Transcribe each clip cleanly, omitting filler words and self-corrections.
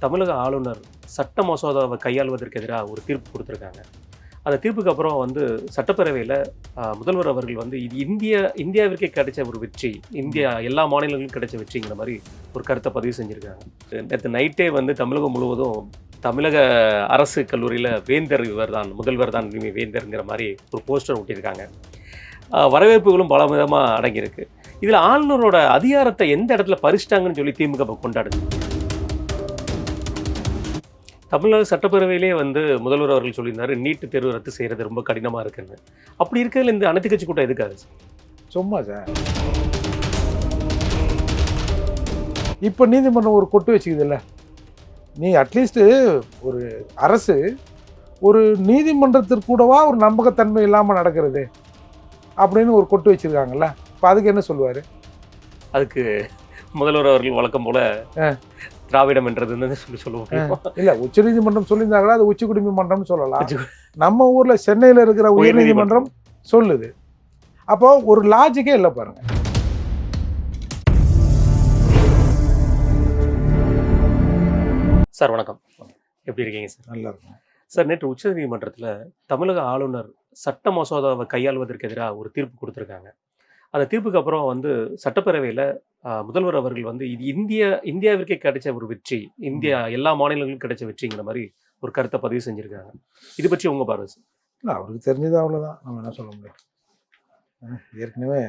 தமிழக ஆளுநர் சட்ட மசோதாவை கையாள்வதற்கு எதிராக ஒரு தீர்ப்பு கொடுத்துருக்காங்க. அந்த தீர்ப்புக்கு அப்புறம் சட்டப்பேரவையில் முதல்வர் அவர்கள் இது இந்தியாவிற்கே கிடைச்ச ஒரு வெற்றி, இந்தியா எல்லா மாநிலங்களுக்கும் கிடைச்ச வெற்றிங்கிற மாதிரி ஒரு கருத்தை பதிவு செஞ்சுருக்காங்க. நேற்று நைட்டே தமிழகம் முழுவதும் தமிழக அரசு கல்லூரியில் வேந்தர் இவர் தான், முதல்வர் தான் இனிமேல் வேந்தருங்கிற மாதிரி ஒரு போஸ்டர் ஒட்டியிருக்காங்க. வரவேற்புகளும் பல விதமாக அடங்கியிருக்கு. இதில் ஆளுநரோட அதிகாரத்தை எந்த இடத்துல பறிச்சிட்டாங்கன்னு சொல்லி திமுக கொண்டாடுது. தமிழக சட்டப்பேரவையிலே முதல்வர் அவர்கள் சொல்லியிருந்தாரு, நீட்டு தேர்வு ரத்து செய்கிறது ரொம்ப கடினமாக இருக்குன்னு. அப்படி இருக்கிறதுல இந்த அனைத்து கட்சி கூட்டம் எதுக்காது சார்? சும்மா சார், இப்போ நீதிமன்றம் ஒரு கொட்டு வச்சுக்குதுல்ல, நீ அட்லீஸ்ட்டு ஒரு அரசு ஒரு நீதிமன்றத்திற்கு கூடவா ஒரு நம்பகத்தன்மை இல்லாமல் நடக்கிறது அப்படின்னு ஒரு கொட்டு வச்சுருக்காங்கல்ல. இப்போ அதுக்கு என்ன சொல்லுவார்? அதுக்கு முதல்வர் அவர்கள் வழக்கம் போல திராவிடம் என்றதுன்னு சொல்லுவோம். இல்லை, உச்சநீதிமன்றம் சொல்லியிருந்தாங்களா அது உச்சி குடிமை மன்றம்னு சொல்லலாம். நம்ம ஊரில் சென்னையில் இருக்கிற உயர்நீதிமன்றம் சொல்லுது. அப்போ ஒரு லாஜிக்கே இல்லை பாருங்க. சார் வணக்கம், எப்படி இருக்கீங்க சார்? நல்லா இருக்கும் சார். நேற்று உச்சநீதிமன்றத்தில் தமிழக ஆளுநர் சட்ட மசோதாவை கையாள்வதற்கு எதிராக ஒரு தீர்ப்பு கொடுத்துருக்காங்க. அந்த தீர்ப்புக்கு அப்புறம் சட்டப்பேரவையில் முதல்வர் அவர்கள் இது இந்தியாவிற்கே கிடைச்ச ஒரு வெற்றி, இந்தியா எல்லா மாநிலங்களுக்கும் கிடைச்ச வெற்றிங்கிற மாதிரி ஒரு கருத்தை பதிவு செஞ்சுருக்காங்க. இது பற்றி உங்கள் பார்வை சார்? இல்லை, அவருக்கு தெரிஞ்சது அவ்வளோதான், நம்ம என்ன சொல்ல முடியும். ஏற்கனவே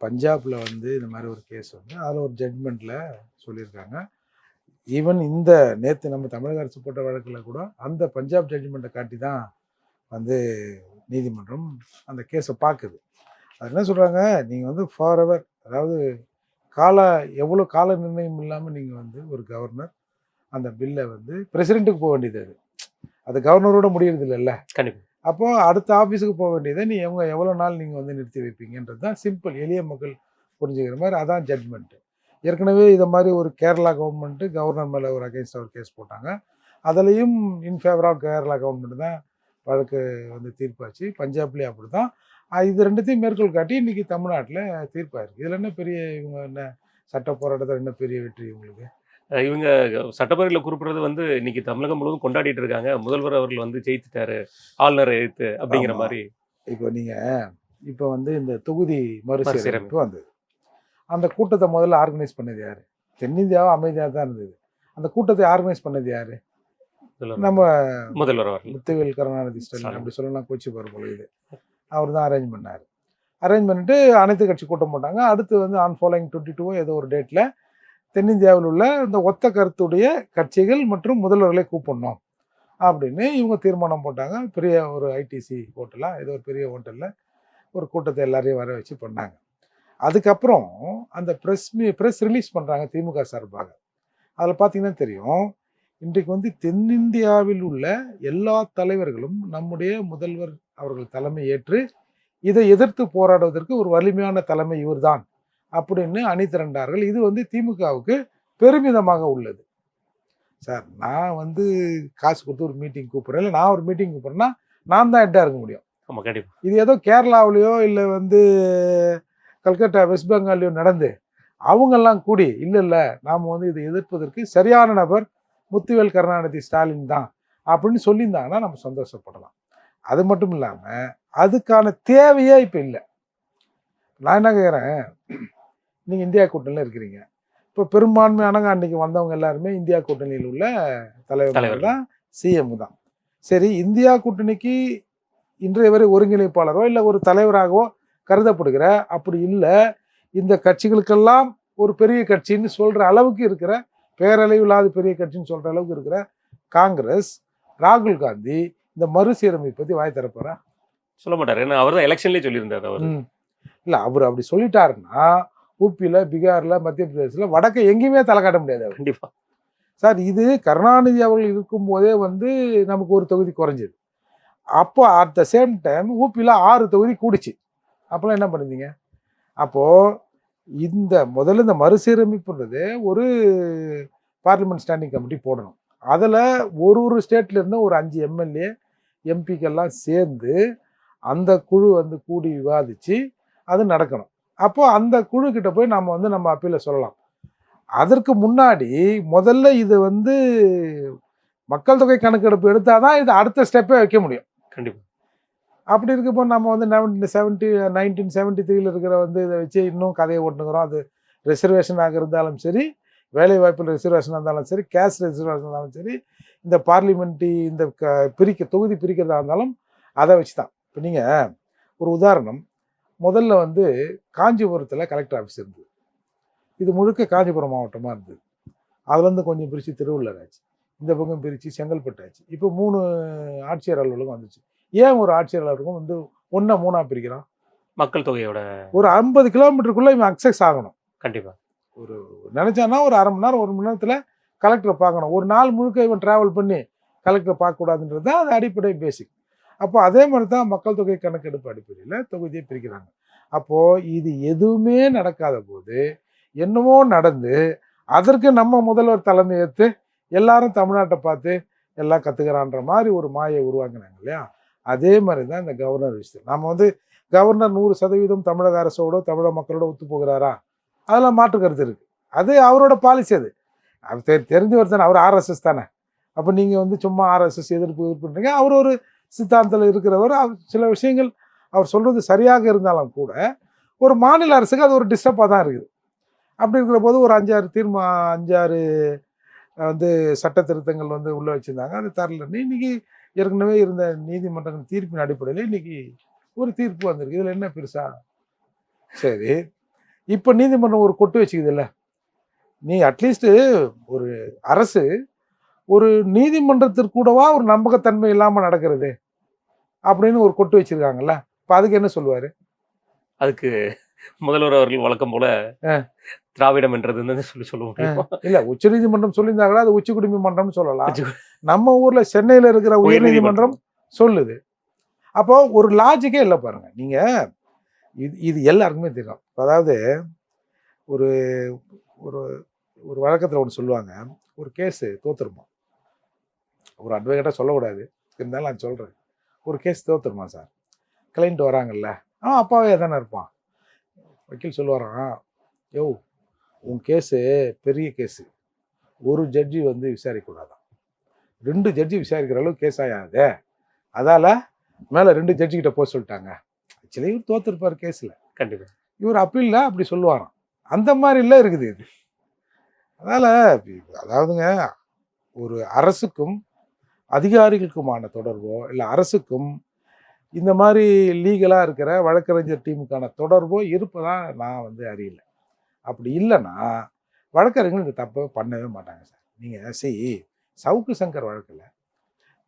பஞ்சாபில் இந்த மாதிரி ஒரு கேஸ் அதில் ஒரு ஜட்மெண்ட்டில் சொல்லியிருக்காங்க. ஈவன் இந்த நேற்று நம்ம தமிழக அரசு போட்ட வழக்கில் கூட அந்த பஞ்சாப் ஜட்ஜ்மெண்ட்டை காட்டி தான் நீதிமன்றம் அந்த கேஸை பார்க்குது. அது என்ன சொல்கிறாங்க, நீங்கள் ஃபார் எவர், அதாவது எவ்வளோ கால நிர்ணயம் இல்லாமல் நீங்கள் ஒரு கவர்னர் அந்த பில்லை பிரசிடெண்ட்டுக்கு போக வேண்டியது, அது கவர்னரோட முடியறது இல்லைல்ல. கண்டிப்பாக. அப்போது அடுத்த ஆஃபீஸுக்கு போக வேண்டியதை எவ்வளோ நாள் நீங்கள் நிறுத்தி வைப்பீங்கன்றது தான் சிம்பிள், எளிய மக்கள் புரிஞ்சுக்கிற மாதிரி அதான் ஜட்மெண்ட்டு. ஏற்கனவே இதை மாதிரி ஒரு கேரளா கவர்மெண்ட்டு கவர்னர் மேலே ஒரு அகெயின்ஸ்டாக ஒரு கேஸ் போட்டாங்க. அதுலேயும் in favour of Kerala government தான் வழக்கு தீர்ப்பாச்சு. பஞ்சாப்லேயும் அப்படி தான். இது ரெண்டுத்தையும் மேற்கோள் காட்டி இன்றைக்கி தமிழ்நாட்டில் தீர்ப்பாயிருக்கு. இதில் என்ன பெரிய இவங்க என்ன சட்ட போராட்டத்தில் என்ன பெரிய வெற்றி இவங்களுக்கு? இவங்க சட்டப்பேரவையில் குறிப்பிட்றது இன்னைக்கு தமிழகம் முழுவதும் கொண்டாடிட்டு இருக்காங்க, முதல்வர் அவர்கள் ஜெயித்துட்டாரு ஆளுநரை எதிர்த்து அப்படிங்கிற மாதிரி. இப்போ இந்த தொகுதி மறுசீரமைப்பு வந்தது. அந்த கூட்டத்தை முதல்ல ஆர்கனைஸ் பண்ணது யார்? தென்னிந்தியாவும் அமைதியாக தான் இருந்தது. அந்த கூட்டத்தை ஆர்கனைஸ் பண்ணது யார்? நம்ம முதல்வர் அவர்கள், முத்துவேல் கருணாநிதி ஸ்டாலின் அப்படி சொல்லலாம், கோச்சி போகிற இது அவர் தான் அரேஞ்ச் பண்ணார். அரேஞ்ச் பண்ணிட்டு அனைத்து கட்சி கூட்டம் போட்டாங்க. அடுத்து ஆன் ஃபாலோயிங் 22 ஏதோ ஒரு டேட்டில் தென்னிந்தியாவில் உள்ள இந்த ஒத்த கருத்துடைய கட்சிகள் மற்றும் முதல்வர்களை கூப்பிடணும் அப்படின்னு இவங்க தீர்மானம் போட்டாங்க. பெரிய ஒரு ஐடிசி ஹோட்டலாக ஏதோ ஒரு பெரிய ஹோட்டலில் ஒரு கூட்டத்தை எல்லாரையும் வர வச்சு பண்ணாங்க. அதுக்கப்புறம் அந்த ப்ரெஸ் ரிலீஸ் பண்ணுறாங்க திமுக சார்பாக. அதில் பார்த்தீங்கன்னா தெரியும், இன்றைக்கு தென்னிந்தியாவில் உள்ள எல்லா தலைவர்களும் நம்முடைய முதல்வர் அவர்கள் தலைமை ஏற்று இதை எதிர்த்து போராடுவதற்கு ஒரு வலிமையான தலைமை இவர்தான் அப்படின்னு அணி திரண்டார்கள். இது திமுகவுக்கு பெருமிதமாக உள்ளது. சார், நான் காசு கொடுத்து ஒரு மீட்டிங் கூப்பிட்றேன், இல்லை நான் ஒரு மீட்டிங் கூப்பிட்றேன்னா நான் தான் ஹெட்டாக இருக்க முடியும். ஆமாம், கண்டிப்பாக. இது ஏதோ கேரளாவிலையோ இல்லை கல்கட்டா வெஸ்ட் பெங்கால்லையோ நடந்து அவங்கெல்லாம் கூடி இல்லை நாம் இதை எதிர்ப்பதற்கு சரியான நபர் முத்துவேல் கருணாநிதி ஸ்டாலின் தான் அப்படின்னு சொல்லியிருந்தாங்கன்னா நம்ம சந்தோஷப்படலாம். அது மட்டும் இல்லாமல் அதுக்கான தேவையே இப்போ இல்லை. நான் என்ன கேட்குறேன், நீங்கள் இந்தியா கூட்டணியில் இருக்கிறீங்க. இப்போ பெரும்பான்மையான அன்றைக்கி வந்தவங்க எல்லாருமே இந்தியா கூட்டணியில் உள்ள தலைவர் தான், சிஎம் தான். சரி, இந்தியா கூட்டணிக்கு இன்றைய வரை ஒருங்கிணைப்பாளரோ இல்லை ஒரு தலைவராகவோ கருதப்படுகிற, அப்படி இல்லை இந்த கட்சிகளுக்கெல்லாம் ஒரு பெரிய கட்சின்னு சொல்கிற அளவுக்கு இருக்கிற, பேரளவில்லாத பெரிய கட்சின்னு சொல்கிற அளவுக்கு இருக்கிற காங்கிரஸ், ராகுல் காந்தி இந்த மறுசீரமைப்பு பற்றி வாய் தரப்போறா? சொல்ல மாட்டார். ஏன்னா அவர் தான் எலெக்ஷன்லேயே சொல்லியிருந்தார். அவர் இல்லை, அவர் அப்படி சொல்லிட்டாருன்னா ஊபியில், பீகாரில், மத்திய பிரதேசத்தில், வடக்கு எங்கேயுமே தலை காட்ட முடியாது. கண்டிப்பாக சார், இது கருணாநிதி அவர்கள் இருக்கும்போதே நமக்கு ஒரு தொகுதி குறைஞ்சிது. அப்போ அட் த சேம் டைம் ஊபியில் 6 தொகுதி கூடிச்சு. அப்போல்லாம் என்ன பண்ணிருந்தீங்க? அப்போது முதல்ல இந்த மறுசீரமைப்புன்றது ஒரு பார்லிமெண்ட் ஸ்டாண்டிங் கமிட்டி போடணும். அதில் ஒரு ஸ்டேட்லேருந்து ஒரு 5 எம்எல்ஏ எம்பிக்கெல்லாம் சேர்ந்து அந்த குழு கூடி விவாதித்து அது நடக்கணும். அப்போது அந்த குழுக்கிட்ட போய் நம்ம நம்ம அப்பீலை சொல்லலாம். அதற்கு முன்னாடி முதல்ல இது வந்து மக்கள் தொகை கணக்கெடுப்பு எடுத்தாதான் இது அடுத்த ஸ்டெப்பே வைக்க முடியும். கண்டிப்பா. அப்படி இருக்கப்போ நம்ம வந்து 1973 இருக்கிற வந்து இதை வச்சு இன்னும் கதையை ஓட்டுனுக்கிறோம். அது ரிசர்வேஷனாக இருந்தாலும் சரி, வேலை வாய்ப்பில் ரிசர்வேஷனாக இருந்தாலும் சரி, கேஸ்ட் ரிசர்வேஷன் இருந்தாலும் சரி, இந்த பார்லிமெண்ட்ரி இந்த தொகுதி பிரிக்கிறதா இருந்தாலும் அதை வச்சு தான். இப்போ நீங்கள் ஒரு உதாரணம், முதல்ல வந்து காஞ்சிபுரத்தில் கலெக்டர் ஆஃபீஸ் இருந்தது. இது முழுக்க காஞ்சிபுரம் மாவட்டமாக இருந்தது. அதுலேருந்து கொஞ்சம் பிரித்து திருவள்ளூர் ஆச்சு, இந்த பக்கம் பிரித்து செங்கல்பட்டு ஆச்சு. இப்போ 3 ஆட்சியர் அலுவலகம் வந்துச்சு. ஏன் ஒரு ஆட்சியர் அலுவலகம் வந்து 1 3 பிரிக்கிறான்? மக்கள் தொகையோட ஒரு 50 கிலோமீட்டருக்குள்ளே இவன் அக்சஸ் ஆகணும். கண்டிப்பா. ஒரு நினைச்சானா ஒரு அரை மணி நேரம் 1 மணி நேரத்தில் கலெக்டரை பார்க்கணும். ஒரு நாள் முழுக்க இவன் டிராவல் பண்ணி கலெக்டரை பார்க்கக்கூடாதுன்றது தான் அது அடிப்படை பேசிக். அப்போ அதே மாதிரி தான் மக்கள் தொகை கணக்கெடுப்பு அடிப்படையில் தொகுதியை பிரிக்கிறாங்க. அப்போது இது எதுவுமே நடக்காத போது என்னமோ நடந்து அதற்கு நம்ம முதல்வர் தலைமை ஏற்று எல்லாரும் தமிழ்நாட்டை பார்த்து எல்லாம் கற்றுக்கிறான்ற மாதிரி ஒரு மாயை உருவாக்குனாங்க இல்லையா? அதே மாதிரி தான் இந்த கவர்னர் விஷயம். நம்ம வந்து கவர்னர் 100% தமிழக அரசோட தமிழக மக்களோட ஒத்து போகிறாரா? அதெல்லாம் மாற்று கருத்து இருக்குது. அது அவரோட பாலிசி. அது தெரிஞ்ச ஒருத்தன், அவர் ஆர்எஸ்எஸ் தானே. அப்போ நீங்கள் வந்து சும்மா ஆர்எஸ்எஸ் எதிர்ப்பு பண்ணுறீங்க. அவர் ஒரு சித்தாந்தத்தில் இருக்கிறவர். சில விஷயங்கள் அவர் சொல்கிறது சரியாக இருந்தாலும் கூட ஒரு மாநில அரசுக்கு அது ஒரு டிஸ்டர்பாக தான் இருக்குது. அப்படி இருக்கிற போது ஒரு 5-6 வந்து சட்ட திருத்தங்கள் வந்து உள்ளே வச்சுருந்தாங்க. அது தரலன்னு இன்னைக்கு ஏற்கனவே இருந்த நீதிமன்றங்கள் தீர்ப்பின் அடிப்படையில் இன்னைக்கு ஒரு தீர்ப்பு வந்திருக்கு. இதில் என்ன பெருசா? சரி, இப்போ நீதிமன்றம் ஒரு கொட்டு வச்சுக்குது இல்லை? நீ அட்லீஸ்ட்டு ஒரு அரசு ஒரு நீதிமன்றத்திற்கு கூடவா ஒரு நம்பகத்தன்மை இல்லாமல் நடக்கிறது அப்படின்னு ஒரு கொட்டு வச்சிருக்காங்கல்ல. இப்போ அதுக்கு என்ன சொல்லுவார்? அதுக்கு முதல்வர் அவர்கள் வழக்கம் போல திராவிடம் என்றது சொல்ல முடியும். இல்ல, உச்ச நீதிமன்றம் சொல்லியிருந்தாங்களா அது உச்ச குடிமை மன்றம்னு சொல்லலாம். நம்ம ஊர்ல சென்னையில இருக்கிற உயர் நீதிமன்றம் சொல்லுது. அப்போ ஒரு லாஜிக்கே இல்லை பாருங்க. நீங்க இது எல்லாருக்குமே தெரியும். அதாவது ஒரு ஒரு ஒரு வழக்கத்தில் ஒன்று சொல்லுவாங்க, ஒரு கேஸு தோத்துருமா, ஒரு அட்வொகேட்டாக சொல்லக்கூடாது, இருந்தாலும் நான் சொல்கிறேன். ஒரு கேஸ் தோத்துருமா சார், கிளைண்ட் வராங்கல்ல, அப்பாவே தானே இருப்பான். வக்கீல் சொல்லுவாரான், யோ உன் கேஸு பெரிய கேஸு, ஒரு ஜட்ஜி வந்து விசாரிக்கக்கூடாதான், 2 ஜட்ஜி விசாரிக்கிற அளவுக்கு கேஸ் ஆகாது, அதால் மேலே 2 ஜட்ஜிக்கிட்ட போக சொல்லிட்டாங்க. ஆக்சுவலி இவர் தோத்துருப்பார் கேஸில். கண்டிப்பாக இவர் அப்பீல்ல அப்படி சொல்லுவாராம். அந்த மாதிரிலாம் இருக்குது இது. அதனால் அதாவதுங்க, ஒரு அரசுக்கும் அதிகாரிகளுக்குமான தொடர்போ இல்லை அரசுக்கும் இந்த மாதிரி லீகலாக இருக்கிற வழக்கறிஞர் டீமுக்கான தொடர்போ இருப்பதான் நான் வந்து அறியலை. அப்படி இல்லைன்னா வழக்கறிஞர்கள் இந்த தப்பை பண்ணவே மாட்டாங்க சார். நீங்கள் சவுக்கு சங்கர் வழக்கில்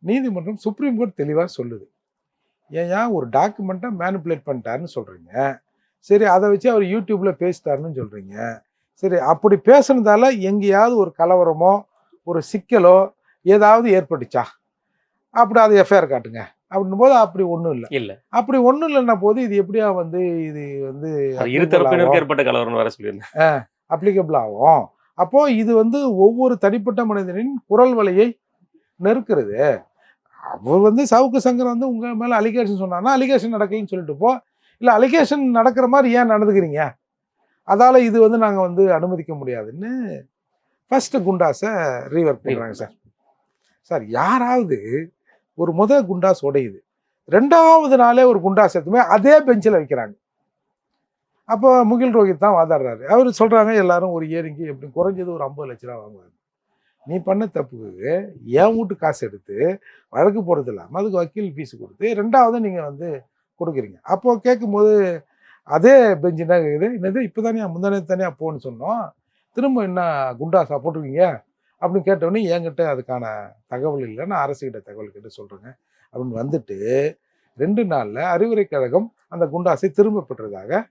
நீதிமன்றம் சுப்ரீம் கோர்ட் தெளிவாக சொல்லுது, ஏன் ஒரு டாக்குமெண்ட்டை மேனிப்புலேட் பண்ணிட்டாருன்னு சொல்கிறீங்க, சரி அதை வச்சு அவர் யூடியூப்பில் பேசிட்டாருன்னு சொல்கிறீங்க, சரி அப்படி பேசுனதால எங்கேயாவது ஒரு கலவரமோ ஒரு சிக்கலோ ஏதாவது ஏற்பட்டுச்சா, அப்படி அதை எஃப்ஐஆர் காட்டுங்க அப்படின்னும் போது அப்படி ஒன்றும் இல்லை. அப்படி ஒன்றும் இல்லைன்னா போது இது எப்படியா வந்து இது வந்து இருதரப்பினருக்கு ஏற்பட்ட கலவரம் வர சொல்லியிருந்தேன் அப்ளிகபிள் ஆகும். அப்போ இது வந்து ஒவ்வொரு தனிப்பட்ட மனிதனின் குரல் வலையை நெருக்கிறது. அவர் வந்து சவுக்கு சங்கர் வந்து உங்க மேல அலிகேஷன் சொன்னார்னா அலிகேஷன் நடக்கலன்னு சொல்லிட்டு போ, இல்லை அலிகேஷன் நடக்கிற மாதிரி ஏன் நடந்துக்கிறீங்க, அதால இது வந்து நாங்கள் வந்து அனுமதிக்க முடியாதுன்னு ஃபர்ஸ்ட் குண்டாஸை ரீவர்க் பண்ணுறாங்க சார். சார் யாராவது ஒரு குண்டாஸ் உடையுது, 2வது நாளே ஒரு குண்டாஸ் எடுத்துமே அதே பெஞ்சில் வைக்கிறாங்க. அப்போ முகில் ரோஹித் தான் வாதாடுறாரு. அவர் சொல்கிறாங்க எல்லாரும் ஒரு இயரிங்கு எப்படி குறைஞ்சது ஒரு 50 லட்ச ரூபா வாங்குவாங்க. நீ பண்ண தப்புக்கு என் வீட்டு காசு எடுத்து வழக்கு போடுறது இல்லாமல் அதுக்கு வக்கீல் ஃபீஸ் கொடுத்து 2வது நீங்கள் வந்து கொடுக்குறீங்க. அப்போது கேட்கும்போது அதே பெஞ்சு என்ன கேட்குது, என்னது இப்போ தானே முந்தானே தானே போன்னு சொன்னோம், திரும்ப என்ன குண்டாஸா போட்டிருக்கீங்க அப்படின்னு கேட்டோன்னே என்கிட்ட அதுக்கான தகவல் இல்லை, நான் அரசுகிட்ட தகவல் கேட்டு சொல்கிறேங்க அப்படின்னு வந்துட்டு 2 நாளில் அறிவுரை கழகம் அந்த குண்டாஸை திரும்ப பெற்றதாக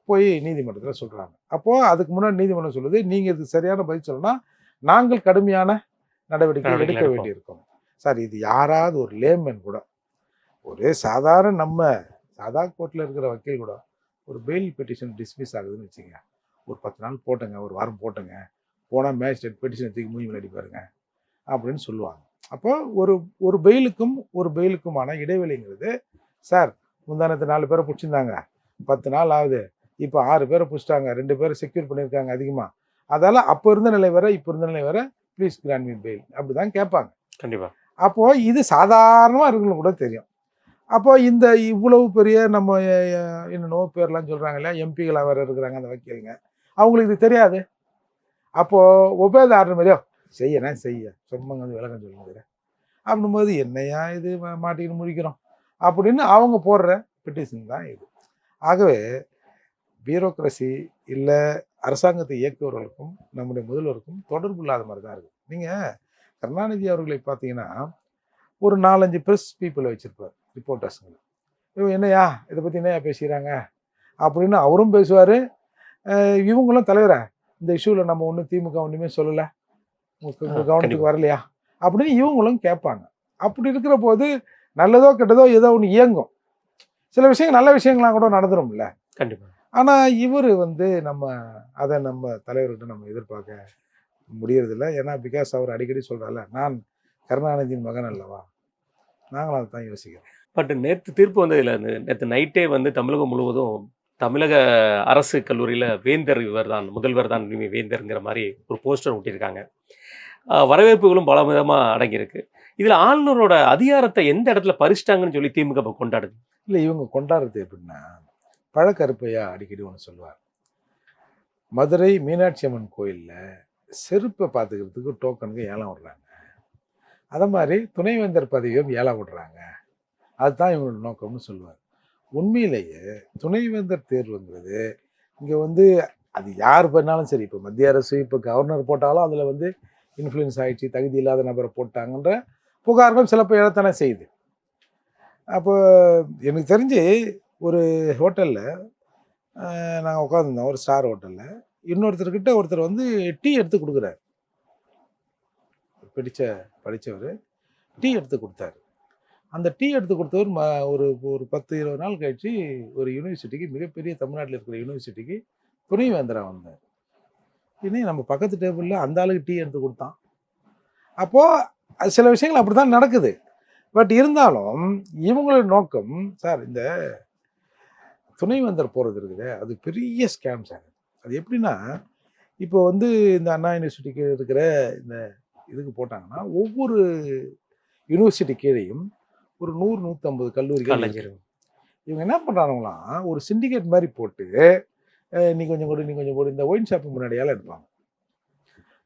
போய் நீதிமன்றத்தில் சொல்கிறாங்க. அப்போது அதுக்கு முன்னாடி நீதிமன்றம் சொல்லுது, நீங்கள் இதுக்கு சரியான பதில் சொல்லணும்னா நாங்கள் கடுமையான நடவடிக்கை எடுக்க வேண்டியிருக்கோம். சார் இது யாராவது ஒரு லேமேன் கூட, ஒரு சாதாரண நம்ம சாதா கோர்ட்டில் இருக்கிற வக்கீல் கூட ஒரு பெயில் பெட்டிஷன் டிஸ்மிஸ் ஆகுதுன்னு வச்சுங்க, ஒரு 10 நாள் போட்டுங்க, ஒரு வாரம் போட்டுங்க, போனால் மேஜிஸ்ட்ரேட் பெட்டிஷனை தூக்கி மூஞ்சி அடிப்பாருங்க அப்படின்னு சொல்லுவாங்க. அப்போ ஒரு பெயிலுக்குமான இடைவெளிங்கிறது, சார் முந்தானத்து 4 பேரை பிடிச்சிருந்தாங்க, 10 நாள் ஆகுது, இப்போ 6 பேரை பிடிச்சிட்டாங்க, 2 பேரை செக்யூர் பண்ணியிருக்காங்க அதிகமாக, அதால அப்போ இருந்த நிலை வர இப்போ இருந்த நிலை வர ப்ளீஸ் கிராண்ட் மீ பெயில் அப்படிதான் கேட்பாங்க. கண்டிப்பா. அப்போ இது சாதாரணமாக இருக்கவங்களுக்கு கூட தெரியும். அப்போ இந்த இவ்வளவு பெரிய நம்ம என்னென்னவோ பேர்லாம் சொல்கிறாங்க இல்லையா, எம்பிகளாக வேறு இருக்கிறாங்க அந்த வக்கீலுங்க, அவங்களுக்கு இது தெரியாது. அப்போது ஒபேத ஆர்டர் மாதிரியோ செய்யணும் செய்ய சொன்னவங்க வந்து விளக்கம் சொல்லுங்க அப்படின்போது என்னையா இது மாட்டிக்கிட்டு முடிக்கிறோம் அப்படின்னு அவங்க போடுற பெட்டிஷன் தான் இது. ஆகவே பியூரோக்ரஸி இல்லை அரசாங்கத்தை இயக்குவவர்களுக்கும் நம்முடைய முதல்வருக்கும் தொடர்பு இல்லாத மாதிரி தான் இருக்குது. நீங்கள் கருணாநிதி அவர்களை பார்த்தீங்கன்னா ஒரு 4-5 ப்ரெஸ் பீப்புளை வச்சுருப்பார், ரிப்போர்ட்டர்ஸுங்களை. என்னையா இதை பற்றி என்னையா பேசுகிறாங்க அப்படின்னு அவரும் பேசுவார். இவங்களும் தலைவரை இந்த இஷ்யூவில் நம்ம ஒன்றும் திமுக ஒன்றுமே சொல்லலை, உங்கள் கவனத்துக்கு வரலையா அப்படின்னு இவங்களும் கேட்பாங்க. அப்படி இருக்கிற போது நல்லதோ கெட்டதோ ஏதோ ஒன்று இயங்கும். சில விஷயங்கள் நல்ல விஷயங்கள்லாம் கூட நடந்துரும்ல. கண்டிப்பாக. ஆனால் இவர் வந்து அதை நம்ம தலைவர்கிட்ட நம்ம எதிர்பார்க்க முடியறதில்ல. ஏன்னா பிகாஸ் அவர் அடிக்கடி சொல்கிறார்ல, நான் கருணாநிதியின் மகன் அல்லவா, நாங்களும் அதை தான் யோசிக்கிறோம். பட் நேற்று தீர்ப்பு வந்து இல்லை, நேற்று நைட்டே வந்து தமிழகம் முழுவதும் தமிழக அரசு கல்லூரியில் வேந்தர் இவர் தான், முதல்வர் தான் வேந்தருங்கிற மாதிரி ஒரு போஸ்டர் ஒட்டியிருக்காங்க. வரவேற்புகளும் பல விதமாக அடங்கியிருக்கு. இதில் ஆளுநரோட அதிகாரத்தை எந்த இடத்துல பறிச்சிட்டாங்கன்னு சொல்லி திமுக இப்போ கொண்டாடுது. இல்லை, இவங்க கொண்டாடுறது எப்படின்னா, பழக்கருப்பையா அடிக்கடி ஒன்று சொல்லுவார், மதுரை மீனாட்சி அம்மன் கோயிலில் செருப்பை பார்த்துக்கிறதுக்கு டோக்கனுக்கு ஏலம் விடுறாங்க, அதை மாதிரி துணைவேந்தர் பதவியும் ஏலம் விடுறாங்க, அதுதான் இவங்களோட நோக்கம்னு சொல்லுவார். உண்மையிலேயே துணைவேந்தர் தேர்வுங்கிறது இங்கே வந்து அது யார் பண்ணாலும் சரி, இப்போ மத்திய அரசு இப்போ கவர்னர் போட்டாலும் அதில் வந்து இன்ஃப்ளூயன்ஸ் ஆகிடுச்சு, தகுதி இல்லாத நபரை போட்டாங்கன்ற புகார்கள் சிலப்போ எழத்தானே செய்யுது. அப்போ எனக்கு தெரிஞ்சு ஒரு ஹோட்டலில் நாங்கள் உட்காந்துருந்தோம், ஒரு ஸ்டார் ஹோட்டலில். இன்னொருத்தர்கிட்ட ஒருத்தர் வந்து டீ எடுத்து கொடுக்குறாரு, படித்தவர் டீ எடுத்து கொடுத்தாரு. அந்த டீ எடுத்து கொடுத்தவர் ஒரு 10-20 நாள் கழிச்சு ஒரு யூனிவர்சிட்டிக்கு, மிகப்பெரிய தமிழ்நாட்டில் இருக்கிற யூனிவர்சிட்டிக்கு துணைவேந்தராக வந்தார். இன்னும் நம்ம பக்கத்து டேபிளில் அந்த ஆளுக்கு டீ எடுத்து கொடுத்தான். அப்போது சில விஷயங்கள் அப்படி தான் நடக்குது. பட் இருந்தாலும் இவங்களோட நோக்கம், சார் இந்த துணைவேந்தர் போகிறது இருக்குது அது பெரிய ஸ்கேம் சார். அது எப்படின்னா, இப்போ வந்து இந்த அண்ணா யூனிவர்சிட்டிக்கு இருக்கிற இந்த இதுக்கு போட்டாங்கன்னா ஒவ்வொரு யூனிவர்சிட்டி கீழேயும் ஒரு 100-150 கல்லூரிகள். இவங்க என்ன பண்ணுறாங்களாம், ஒரு சிண்டிகேட் மாதிரி போட்டு நீ கொஞ்சம் கூட நீ கொஞ்சம் போடு, இந்த ஒயின் ஷாப்பு முன்னாடியால் எடுப்பாங்க.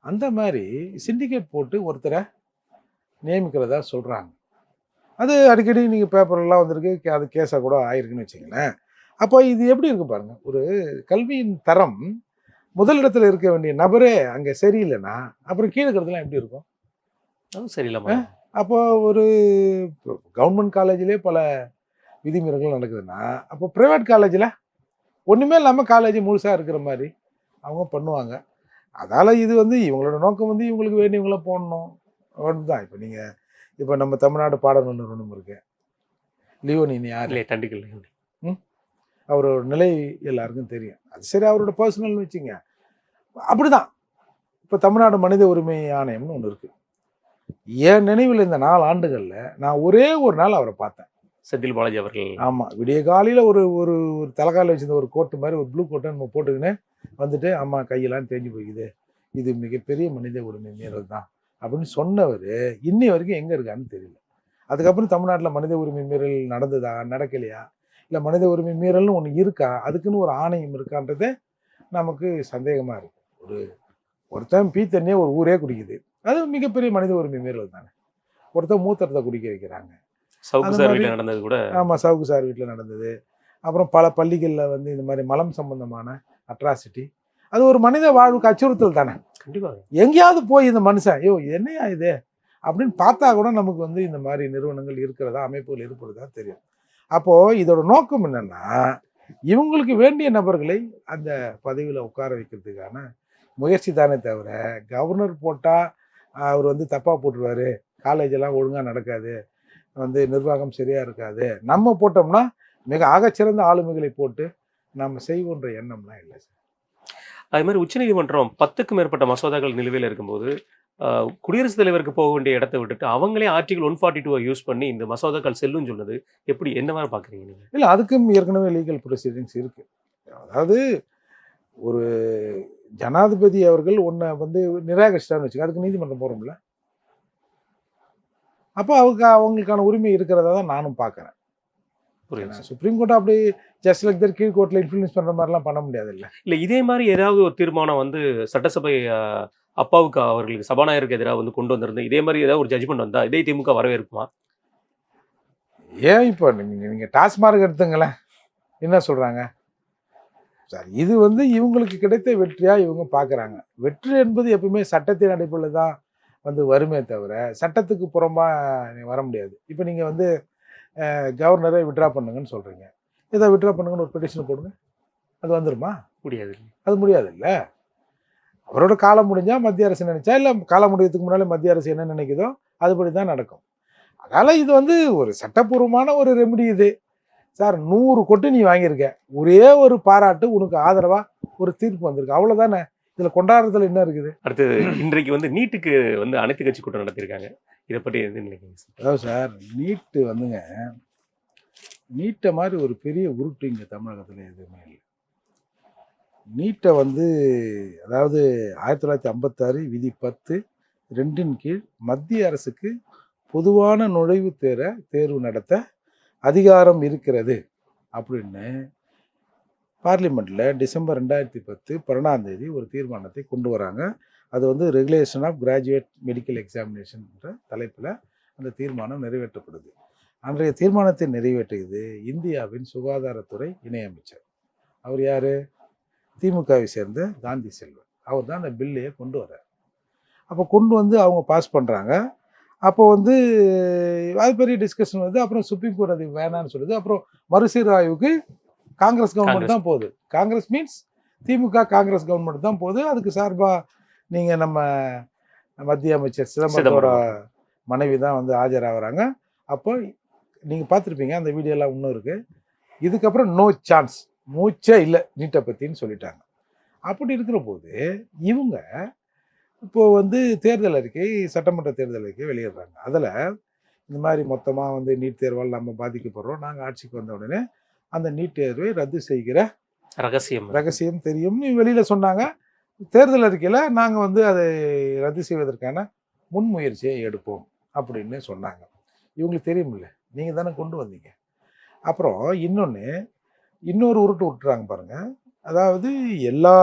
அந்த மாதிரி சிண்டிகேட் போட்டு ஒருத்தரை நியமிக்கிறதா சொல்கிறாங்க. அது அடிக்கடி நீங்கள் பேப்பர்லாம் வந்திருக்கு, அது கேஸாக கூட ஆயிருக்குன்னு வச்சுங்களேன். அப்போ இது எப்படி இருக்கு பாருங்க, ஒரு கல்வியின் தரம் முதலிடத்தில் இருக்க வேண்டிய நபரே அங்கே சரியில்லைன்னா அப்புறம் கீழே இருக்கிறதுலாம் எப்படி இருக்கும்? அதுவும் சரியில்லைமா. அப்போ ஒரு கவர்மெண்ட் காலேஜ்லேயே பல விதிமீறல்கள் நடக்குதுன்னா, அப்போ ப்ரைவேட் காலேஜில் ஒன்றுமே இல்லாமல் காலேஜ் முழுசாக இருக்கிற மாதிரி அவங்க பண்ணுவாங்க. அதால் இது வந்து இவங்களோட நோக்கம் வந்து இவங்களுக்கு வேண்டியவங்கள போடணும் தான். இப்போ நம்ம தமிழ்நாடு பாடநூல் நிறுவனம் இருக்கு, லியோனின் யார், தண்டிக்கல் அவரோட நிலை எல்லாருக்கும் தெரியும். அது சரி, அவரோட பர்சனல்னு வச்சுங்க. அப்படிதான் இப்போ தமிழ்நாடு மனித உரிமை ஆணையம்னு ஒன்று இருக்குது. என் நினைவில் இந்த 4 ஆண்டுகளில் நான் ஒரே ஒரு நாள் அவரை பார்த்தேன், செந்தில் பாலாஜி அவர்கள். ஆமாம், விடிய காலையில் ஒரு ஒரு ஒரு தலைக்காலில் வச்சிருந்த ஒரு கோட்டு மாதிரி, ஒரு ப்ளூ கோட்டை நம்ம போட்டுக்கின்னு வந்துட்டு, அம்மா கையெல்லாம் தேஞ்சு போய்க்குது, இது மிகப்பெரிய மனித உரிமை மீறல் தான் அப்படின்னு சொன்னவர் இன்னி வரைக்கும் எங்கே இருக்கான்னு தெரியல. அதுக்கப்புறம் தமிழ்நாட்டில் மனித உரிமை மீறல் நடந்ததா, நடக்கலையா, இல்லை மனித உரிமை மீறல்னு ஒன்று இருக்கா, அதுக்குன்னு ஒரு ஆணையம் இருக்கான்றதே நமக்கு சந்தேகமாக இருக்குது. ஒருத்தன் பீ தண்ணியே ஒரு ஊரே குடிக்குது, அது மிகப்பெரிய மனித உரிமை மீறல் தானே. ஒருத்தன் மூத்தரத்தை குடிக்க வைக்கிறாங்க, சவுக்கு சார் வீட்டில் நடந்தது கூட. ஆமாம், சவுக்கு சார் வீட்டில் நடந்தது. அப்புறம் பல பள்ளிகளில் வந்து இந்த மாதிரி மலம் சம்பந்தமான அட்ராசிட்டி, அது ஒரு மனித வாழ்வுக்கு அச்சுறுத்தல் தானே. கண்டிப்பாக. எங்கேயாவது போய் இந்த மனுஷன் என்னையா இது அப்படின்னு பார்த்தா கூட நமக்கு வந்து இந்த மாதிரி நிறுவனங்கள் இருக்கிறதா, அமைப்புகள் இருப்பதா தெரியும். அப்போது இதோட நோக்கம் என்னென்னா, இவங்களுக்கு வேண்டிய நபர்களை அந்த பதவியில் உட்கார வைக்கிறதுக்கான முயற்சி தானே தவிர, கவர்னர் போட்டால் அவர் வந்து தப்பாக போட்டுருவார், காலேஜெல்லாம் ஒழுங்காக நடக்காது, வந்து நிர்வாகம் சரியாக இருக்காது, நம்ம போட்டோம்னா மிக ஆகச்சிறந்த ஆளுமைகளை போட்டு நம்ம செய்வோன்ற எண்ணம்லாம் இல்லை சார். அது மாதிரி உச்சநீதிமன்றம் 10க்கும் மேற்பட்ட மசோதாக்கள் நிலுவையில் இருக்கும்போது குடியரசுத் தலைவருக்கு போக வேண்டிய இடத்தை விட்டுட்டு அவங்களே ஆர்டிகல் 142 யூஸ் பண்ணி இந்த மசோதாக்கள் செல்லுன்னு சொன்னது எப்படி, என்ன மாதிரி பார்க்குறீங்க நீங்கள்? இல்லை, அதுக்கும் ஏற்கனவே லீகல் ப்ரொசீடிங்ஸ் இருக்குது. அதாவது ஒரு ஜனாதிபதி அவர்கள் ஒன்றை வந்து நிராகரிச்சிட்டான்னு வச்சுக்க, அதுக்கு நீதிமன்றம் போகிறோம்ல. அப்போ அவங்களுக்கான உரிமை இருக்கிறதா தான் நானும் பார்க்குறேன். புரியுது. சுப்ரீம் கோர்ட் அப்படி ஜஸ்ட் லைக் தட் கீழ் கோர்ட்டில் இன்ஃப்ளூயன்ஸ் பண்ணுற மாதிரிலாம் பண்ண முடியாது இல்லை. இல்லை, இதே மாதிரி ஏதாவது ஒரு தீர்மானம் வந்து சட்டசபை அப்பாவுக்கு அவர்களுக்கு சபாநாயகருக்கு எதிராக வந்து கொண்டு வந்திருந்து இதே மாதிரி ஏதாவது ஒரு ஜட்ஜ்மெண்ட் வந்தா இதே திமுக வரவேற்குமா? ஏன் இப்போ நீங்கள் டாஸ்மார்க் எடுத்துங்களேன், என்ன சொல்கிறாங்க சார், இது வந்து இவங்களுக்கு கிடைத்த வெற்றியாக இவங்க பார்க்குறாங்க. வெற்றி என்பது எப்பவுமே சட்டத்தின் அடிப்படையில் தான் வந்து வருமே தவிர சட்டத்துக்கு புறமாக வர முடியாது. இப்போ நீங்கள் வந்து கவர்னரை விட்ரா பண்ணுங்கன்னு சொல்கிறீங்க, இதை விட்ரா பண்ணுங்கன்னு ஒரு பெட்டிஷன் போடுங்க, அது வந்துடுமா? முடியாது. அது முடியாது இல்லை. அவரோட காலம் முடிஞ்சால் மத்திய அரசு நினைச்சா, இல்லை காலம் முடியறதுக்கு முன்னாலே மத்திய அரசு என்ன நினைக்குதோ அதுபடி தான் நடக்கும். அதனால் இது வந்து ஒரு சட்டப்பூர்வமான ஒரு ரெமெடி. இது சார் 100 கொட்டு நீ வாங்கியிருக்க, ஒரே ஒரு பாராட்டு உனக்கு ஆதரவாக ஒரு தீர்ப்பு வந்திருக்கு, அவ்வளோதானே. இதில் கொண்டாடுறதுல என்ன இருக்குது? அடுத்து இன்றைக்கு வந்து நீட்டுக்கு வந்து அனைத்து கட்சி கூட்டம் நடத்தியிருக்காங்க. இதை பற்றி எது நினைக்கிறீங்க சார்? அதாவது சார், நீட்டு வந்துங்க, நீட்டை மாதிரி ஒரு பெரிய உருட்டு இங்கே தமிழகத்தில் எதுவுமே இல்லை. நீட்டை வந்து அதாவது 1956 விதி 10(2) கீழ் மத்திய அரசுக்கு பொதுவான நுழைவுத் தேர்வு நடத்த அதிகாரம் இருக்கிறது அப்படின்னு பார்லிமெண்ட்டில் டிசம்பர் 2010 12ஆம் தேதி ஒரு தீர்மானத்தை கொண்டு வராங்க. அது வந்து regulation of graduate medical examination என்ற தலைப்பில் அந்த தீர்மானம் நிறைவேற்றப்படுது. அன்றைய தீர்மானத்தை நிறைவேற்றியது இந்தியாவின் சுகாதாரத்துறை இணையமைச்சர். அவர் யார்? திமுகவை சேர்ந்த காந்தி செல்வன். அவர் தான் அந்த பில்லையே கொண்டு வர்றார். அப்போ கொண்டு வந்து அவங்க பாஸ் பண்ணுறாங்க. அப்போ வந்து அது பெரிய டிஸ்கஷன் வந்து அப்புறம் சுப்ரீம் கோர்ட் அது வேணான்னு சொல்லுது. அப்புறம் மறுசீராய்வுக்கு காங்கிரஸ் கவர்மெண்ட் தான் போகுது. காங்கிரஸ் மீன்ஸ் திமுக காங்கிரஸ் கவர்மெண்ட் தான் போகுது. அதுக்கு சார்பாக நீங்கள் நம்ம மத்திய அமைச்சர் சிதம்பரத்தோட மனைவி தான் வந்து ஆஜராகிறாங்க. அப்போ நீங்கள் பார்த்துருப்பீங்க, அந்த வீடியோலாம் இன்னும் இருக்குது. இதுக்கப்புறம் நோ சான்ஸ், மூச்சே இல்லை நீட்டை பற்றின்னு சொல்லிட்டாங்க. அப்படி இருக்கிற போது இவங்க இப்போது வந்து தேர்தல் அறிக்கை, சட்டமன்ற தேர்தல் அறிக்கை வெளியிடுறாங்க. அதில் இந்த மாதிரி மொத்தமாக வந்து நீட் தேர்வால் நம்ம பாதிக்கப்படுறோம், நாங்கள் ஆட்சிக்கு வந்த உடனே அந்த நீட் தேர்வை ரத்து செய்கிற ரகசியம் தெரியும்னு வெளியில் சொன்னாங்க. தேர்தல் அறிக்கையில் நாங்கள் வந்து அதை ரத்து செய்வதற்கான முன்முயற்சியை எடுப்போம் அப்படின்னு சொன்னாங்க. இவங்களுக்கு தெரியுமில்ல, நீங்கள் தானே கொண்டு வந்தீங்க. அப்புறம் இன்னொரு உருட்டு விட்டுறாங்க பாருங்கள். அதாவது எல்லா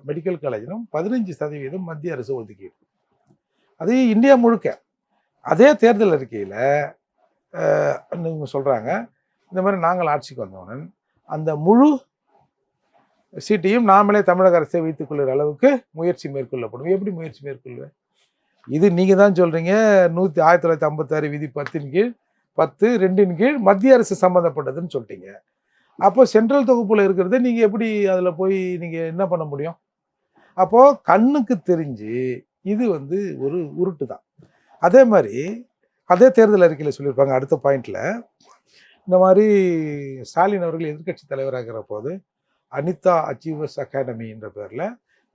மெடிக்கல் காலேஜிலும் 15% மத்திய அரசு ஒதுக்கீடு, அது இந்தியா முழுக்க. அதே தேர்தல் அறிக்கையில் இவங்க சொல்கிறாங்க, இந்த மாதிரி நாங்கள் ஆட்சிக்கு வந்தவுடன் அந்த முழு சீட்டையும் நாமளே தமிழக அரசை வைத்துக் கொள்கிற அளவுக்கு முயற்சி மேற்கொள்ளப்படும். எப்படி முயற்சி மேற்கொள்வேன்? இது நீங்கள் தான் சொல்கிறீங்க. 1956 விதி 10(2) கீழ் மத்திய அரசு சம்மந்தப்பட்டதுன்னு சொல்லிட்டீங்க. அப்போ சென்ட்ரல் தொகுப்பில் இருக்கிறத நீங்கள் எப்படி அதில் போய் நீங்கள் என்ன பண்ண முடியும்? அப்போது கண்ணுக்கு தெரிஞ்சு இது வந்து ஒரு உருட்டு தான். அதே மாதிரி அதே தேர்தல் அறிக்கையில் சொல்லியிருப்பாங்க அடுத்த பாயிண்டில், இந்த மாதிரி ஸ்டாலின் அவர்கள் எதிர்க்கட்சி தலைவராகிற போது அனிதா அச்சீவர்ஸ் அகாடமி என்ற பேரில்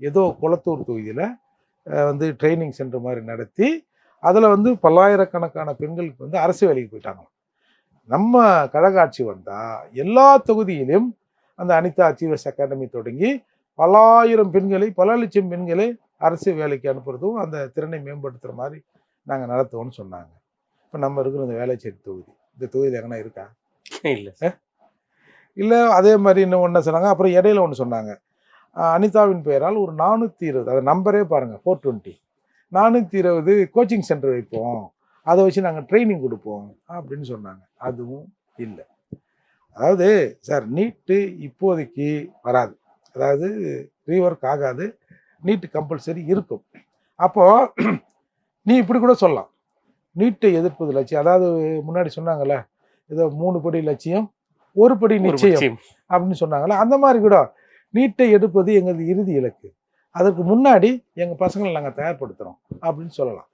ஏதோ குளத்தூர் தொகுதியில் வந்து ட்ரைனிங் சென்டர் மாதிரி நடத்தி அதில் வந்து பல்லாயிரக்கணக்கான பெண்களுக்கு வந்து அரசு வேலைக்கு போயிட்டாங்க. நம்ம கழக ஆட்சி வந்தால் எல்லா தொகுதியிலும் அந்த அனிதா அச்சீவர்ஸ் அகாடமி தொடங்கி பல லட்சம் பெண்களை அரசு வேலைக்கு அனுப்புறதும் அந்த திறனை மேம்படுத்துகிற மாதிரி நாங்கள் நடத்துவோம்னு சொன்னாங்க. இப்போ நம்ம இருக்கிற இந்த வேலைச்சேரி தொகுதி, இந்த தொகுதியில் எங்கன்னா இருக்கா? இல்லை. அதே மாதிரி இன்னும் ஒன்று சொன்னாங்க. அப்புறம் இடையில ஒன்று சொன்னாங்க, அனிதாவின் பெயரால் ஒரு 420, அதை நம்பரே பாருங்கள், 420, 420 கோச்சிங் சென்டர் வைப்போம், அதை வச்சு நாங்கள் ட்ரைனிங் கொடுப்போம் அப்படின்னு சொன்னாங்க. அதுவும் இல்லை. அதாவது சார், நீட்டு இப்போதைக்கு வராது, அதாவது ரீஒர்க் ஆகாது, நீட்டு கம்பல்சரி இருக்கும். அப்போது நீ இப்படி கூட சொல்லலாம், நீட்டை எதிர்ப்பது லட்சியம், அதாவது முன்னாடி சொன்னாங்கல்ல ஏதோ 3 படி லட்சியம் 1 படி நிச்சயம் அப்படின்னு சொன்னாங்கல்ல, அந்த மாதிரி கூட நீட்டை எடுப்பது எங்களது இறுதி இலக்கு, அதற்கு முன்னாடி எங்கள் பசங்களை நாங்கள் தயார்படுத்துகிறோம் அப்படின்னு சொல்லலாம்.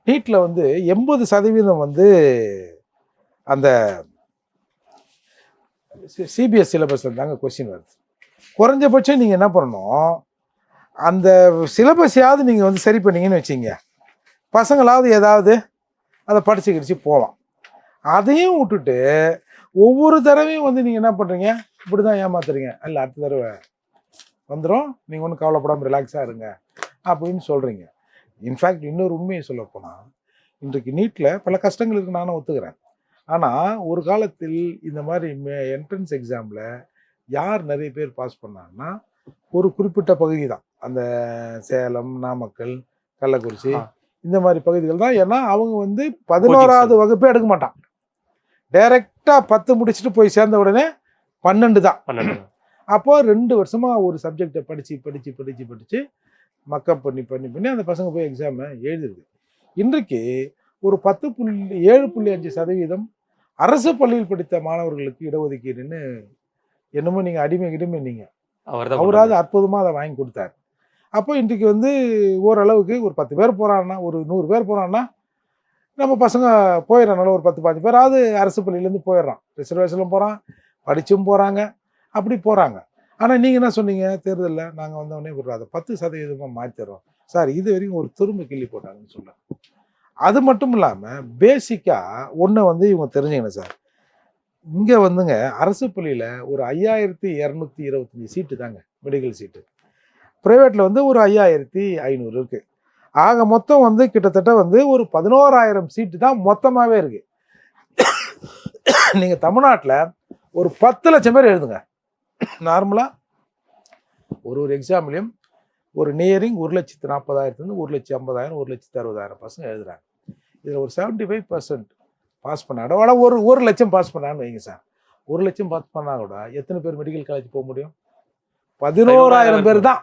நீட்டில் வந்து 80% வந்து அந்த சிபிஎஸ் சிலபஸில் தாங்க கொஸ்டின் வருது. குறைஞ்சபட்சம் நீங்கள் என்ன பண்ணணும், அந்த சிலபஸையாவது நீங்கள் வந்து சரி பண்ணீங்கன்னு வச்சிங்க, பசங்களாவது ஏதாவது அதை படிச்சு கிடிச்சு போகலாம். அதையும் விட்டுட்டு ஒவ்வொரு தடவையும் வந்து நீங்கள் என்ன பண்ணுறீங்க, இப்படி தான் ஏமாத்துறீங்க. இல்லை அடுத்த தடவை வந்துடும், நீங்கள் ஒன்றும் கவலைப்படாமல் ரிலாக்ஸாக இருங்க அப்படின்னு சொல்கிறீங்க. இன்ஃபேக்ட் இன்னொரு உண்மையை சொல்லப்போனால், இன்றைக்கு நீட்டில் பல கஷ்டங்கள் இருக்கு, நானும் ஒத்துக்கிறேன். ஆனால் ஒரு காலத்தில் இந்த மாதிரி என்ட்ரன்ஸ் எக்ஸாமில் யார் நிறைய பேர் பாஸ் பண்ணாங்கன்னா ஒரு குறிப்பிட்ட பகுதி தான். அந்த சேலம், நாமக்கல், கள்ளக்குறிச்சி இந்த மாதிரி பகுதிகள் தான். ஏன்னா அவங்க வந்து 11வது வகுப்பே எடுக்க மாட்டான். டைரெக்டாக 10 முடிச்சுட்டு போய் சேர்ந்த உடனே 12 தான். அப்போ 2 வருஷமா ஒரு சப்ஜெக்டை படித்து மக்கப் பண்ணி அந்த பசங்க போய் எக்ஸாமை எழுதிருக்கு. இன்றைக்கு ஒரு 7.5% அரசு பள்ளியில் படித்த மாணவர்களுக்கு இடஒதுக்கீடுன்னு என்னமோ நீங்கள் அடிமை நீங்கள் அவராது அற்புதமாக அதை வாங்கி கொடுத்தாரு. அப்போ இன்றைக்கு வந்து ஓரளவுக்கு ஒரு 10 பேர் போகிறான்னா, ஒரு 100 பேர் போகிறான்னா, நம்ம பசங்க போயிடறனால ஒரு 10-15 பேராவது அரசு பள்ளியிலேருந்து போயிடுறான். ரிசர்வேஷனில் போகிறான், படிச்சும் போகிறாங்க, அப்படி போகிறாங்க. ஆனால் நீங்கள் என்ன சொன்னீங்க தேர்தலில், நாங்கள் வந்தோடனே ஒரு அதை 10% மாற்றிடுறோம் சார். இது வரைக்கும் ஒரு துரும்பு கிள்ளி போட்டாங்கன்னு சொல்ல. அது மட்டும் இல்லாமல் பேசிக்காக ஒன்று வந்து இவங்க தெரிஞ்சுக்கணும் சார். இங்கே வந்துங்க அரசு பள்ளியில் ஒரு 5225 சீட்டு தாங்க மெடிக்கல் சீட்டு. ப்ரைவேட்டில் வந்து ஒரு 5500 இருக்குது. ஆக மொத்தம் வந்து கிட்டத்தட்ட வந்து ஒரு 11,000 சீட்டு தான் மொத்தமாகவே இருக்குது. நீங்கள் தமிழ்நாட்டில் ஒரு 10 லட்சம் பேர் எழுதுங்க. நார்மலாக ஒரு எக்ஸாம்லையும் ஒரு நியரிங் 1,40,000 1,50,000 1,60,000 பசங்க எழுதுறாங்க. இதில் ஒரு 75% பாஸ் பண்ணாட ஒரு லட்சம் பாஸ் பண்ணான்னு வைங்க சார். 1 லட்சம் பாஸ் பண்ணால் கூட எத்தனை பேர் மெடிக்கல் காலேஜ் போக முடியும்? 11,000 பேர் தான்.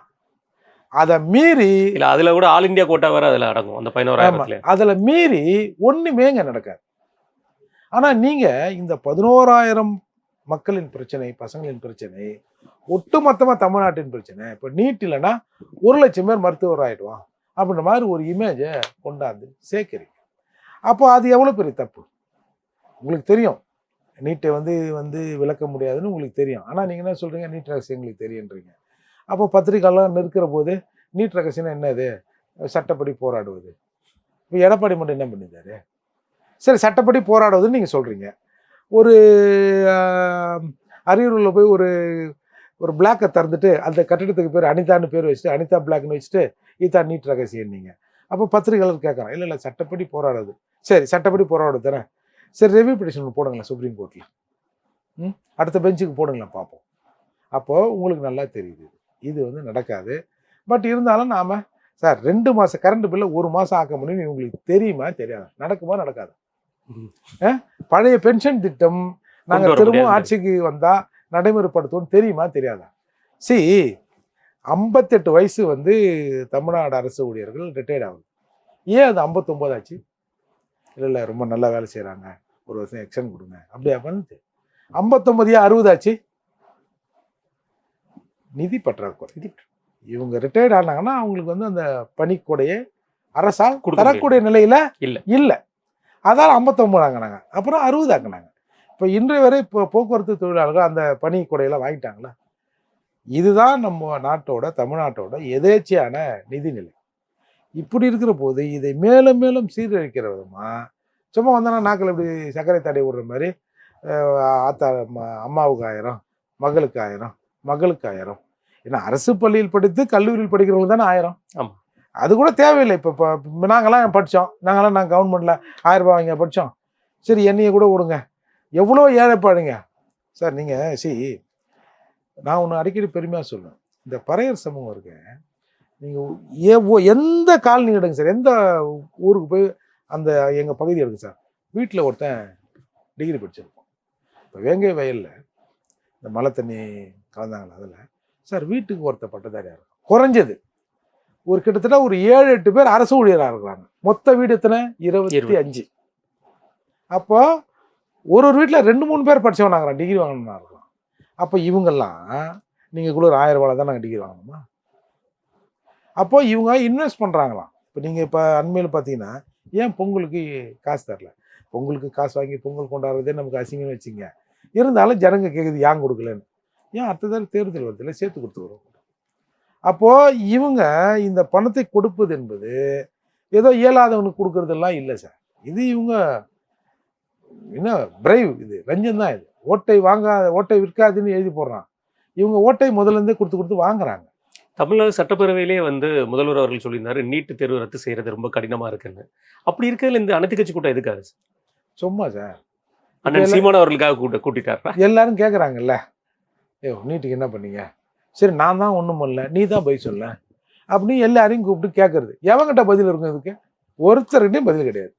அதை மீறி அதில் கூட ஆல் இந்தியா கோட்டா வேறு அதில் அடங்கும். அந்த 11,000 அதில் மீறி ஒன்றுமேங்க நடக்காது. ஆனால் நீங்கள் இந்த 11,000 மக்களின் பிரச்சனை, பசங்களின் பிரச்சனை, ஒட்டுமொத்தமாக தமிழ்நாட்டின் பிரச்சனை. இப்போ நீட் இல்லைன்னா 1 லட்சம் பேர் மருத்துவர் ஆகிடுவான் அப்படின்ற மாதிரி ஒரு இமேஜை கொண்டாந்து சேர்க்குறீங்க. அப்போ அது எவ்வளோ பெரிய தப்பு உங்களுக்கு தெரியும். நீட்டை வந்து விளக்க முடியாதுன்னு உங்களுக்கு தெரியும். ஆனால் நீங்கள் என்ன சொல்கிறீங்க, நீட் ரகசியம் எங்களுக்கு தெரியுன்றீங்க. அப்போ பத்திரிக்கைலாம் நிற்கிற போது நீட் ரகசியம் என்னது, சட்டப்படி போராடுவது. இப்போ எடப்பாடி மட்டும் என்ன பண்ணிட்டாரு? சரி, சட்டப்படி போராடுவதுன்னு நீங்கள் சொல்கிறீங்க. ஒரு அரியலூரில் போய் ஒரு பிளாக்கை திறந்துட்டு அந்த கட்டிடத்துக்கு பேர் அனிதான்னு பேர் வச்சுட்டு அனிதா பிளாக்னு வச்சுட்டு இதுதான் நீட் ரகசியம். நீங்கள் அப்போ பத்திரிகையாளர் கேட்குறான், இல்லை சட்டப்படி போராடுறது. சரி, சட்டப்படி போராடுறது தானே. சரி, ரெவ்யூ பெட்டிஷன் போடுங்களேன் சுப்ரீம் கோர்ட்டில். அடுத்த பெஞ்சுக்கு போடுங்களேன் பார்ப்போம். அப்போது உங்களுக்கு நல்லா தெரியுது இது நடக்காது. பட் இருந்தாலும் நாம் சார் 2 மாதம் கரண்ட் பில்லை 1 மாதம் ஆக்க முடியும்னு உங்களுக்கு தெரியுமா தெரியாது? நடக்குமா நடக்காது? பழைய பென்ஷன் திட்டம் நாங்கள் திரும்பவும் ஆட்சிக்கு வந்தால் நடைமுறைப்படுத்துவோம் தெரியுமா தெரியாதா? 58 வயசு தமிழ்நாடு அரசு ஊழியர்கள் ரிட்டையர்ட் ஆகுது. ஏன் அது 59 ஆச்சு? இல்லை ரொம்ப நல்லா வேலை செய்கிறாங்க, ஒரு வருஷம் எக்ஸ்டன் கொடுங்க அப்படியா பண்ணுது. 59 60 ஆச்சு. நிதி பற்றாக்குறை. இவங்க ரிட்டையர்ட் ஆனாங்கன்னா அவங்களுக்கு அந்த பணிக்கொடையை அரசால் தரக்கூடிய நிலையில் இல்லை. அதால் 59 ஆக்கினாங்க, அப்புறம் 60 ஆக்கினாங்க. இப்போ இன்றைய வரை இப்போ போக்குவரத்து தொழிலாளர்கள் அந்த பணிக்கொடையெல்லாம் வாங்கிட்டாங்களா? இதுதான் நம்ம நாட்டோட, தமிழ்நாட்டோட எதேச்சையான நிதிநிலை. இப்படி இருக்கிற போது இதை மேலும் மேலும் சீரழிக்கிற விதமாக சும்மா வந்தோன்னா நாக்கில் இப்படி சர்க்கரை தடை விடுற மாதிரி அம்மாவுக்கு 1000, மகளுக்கு 1000, மகளுக்கு 1000. ஏன்னா அரசு பள்ளியில் படித்து கல்லூரியில் படிக்கிறவங்களுக்கு தானே 1000. ஆமாம், அது கூட தேவையில்லை. இப்போ நாங்களாம் படித்தோம், நாங்கள் கவர்மெண்ட்டில் 1000 ரூபாய் வாங்க படித்தோம். சரி, என்னையை கூட விடுங்க. எவ்வளோ ஏழைப்பாடுங்க சார். நீங்கள் நான் ஒன்று அடிக்கடி பெருமையாக சொல்லுவேன், இந்த பறையர் சமூகம் இருக்கு. நீங்கள் எந்த காலனி எடுங்க சார், எந்த ஊருக்கு போய் அந்த எங்கள் பகுதி எடுங்க சார், வீட்டில் ஒருத்தன் டிகிரி படிச்சிருப்போம். இப்போ வேங்கை வயலில் இந்த மழை தண்ணி கலந்தாங்களா அதில் சார் வீட்டுக்கு ஒருத்த பட்டதாரியாக இருக்கும். குறைஞ்சது ஒரு கிட்டத்தட்ட ஒரு 7-8 பேர் அரசு ஊழியராக இருக்கிறாங்க. மொத்த வீடு எத்தனை? 25. அப்போ ஒரு வீட்டில் 2-3 பேர் படித்தவனாங்கிறான், டிகிரி வாங்கணும்னா இருக்கலாம். அப்போ இவங்கெல்லாம் நீங்கள் கூட 1000 ரூபாய் தான் நாங்கள் டிகிரி வாங்கணுமா? அப்போ இவங்க இன்வெஸ்ட் பண்ணுறாங்களாம். இப்போ நீங்கள் இப்போ அண்மையில் பார்த்தீங்கன்னா ஏன் பொங்கலுக்கு காசு தரல? பொங்கலுக்கு காசு வாங்கி பொங்கல் கொண்டாடுறதே நமக்கு அசிங்கம்னு வச்சுங்க. இருந்தாலும் ஜனங்க கேட்குது ஏன் கொடுக்கலன்னு. ஏன் அடுத்ததால் தேர்தல் வருதில்லை, சேர்த்து கொடுத்து வரும். அப்போது இவங்க இந்த பணத்தை கொடுப்பது என்பது ஏதோ இயலாதவனுக்கு கொடுக்கறதெல்லாம் இல்லை சார். இது இவங்க இன்னும் பிரைவ் இது ரஞ்சன் தான் இது. ஓட்டை ஓட்டை விற்காதுன்னு எழுதி போடுறான். இவங்க ஓட்டை முதல்ல இருந்தே கொடுத்து கொடுத்து வாங்குறாங்க. தமிழ்நாடு சட்டப்பேரவையிலே வந்து முதல்வர் அவர்கள் சொல்லியிருந்தாரு, நீட் தேர்வு ரத்து செய்யறது ரொம்ப கடினமா இருக்குன்னு. அப்படி இருக்கிறதுல இந்த அனைத்து கட்சி கூட்டம் எதுக்காக சார்? சும்மா சார். அண்ணன் சீமான் அவர்களுக்காக கூட்டிட்டாரா? எல்லாரும் கேட்குறாங்கல்ல, நீட்டுக்கு என்ன பண்ணீங்க? சரி நான் தான் ஒன்றும் பண்ணல, நீ தான் பதில் சொல்ல அப்படின்னு எல்லாரையும் கூப்பிட்டு கேட்கறது. எவங்கிட்ட பதில் இருக்கும் இதுக்கு? ஒருத்தர்கிட்டையும் பதில் கிடையாது.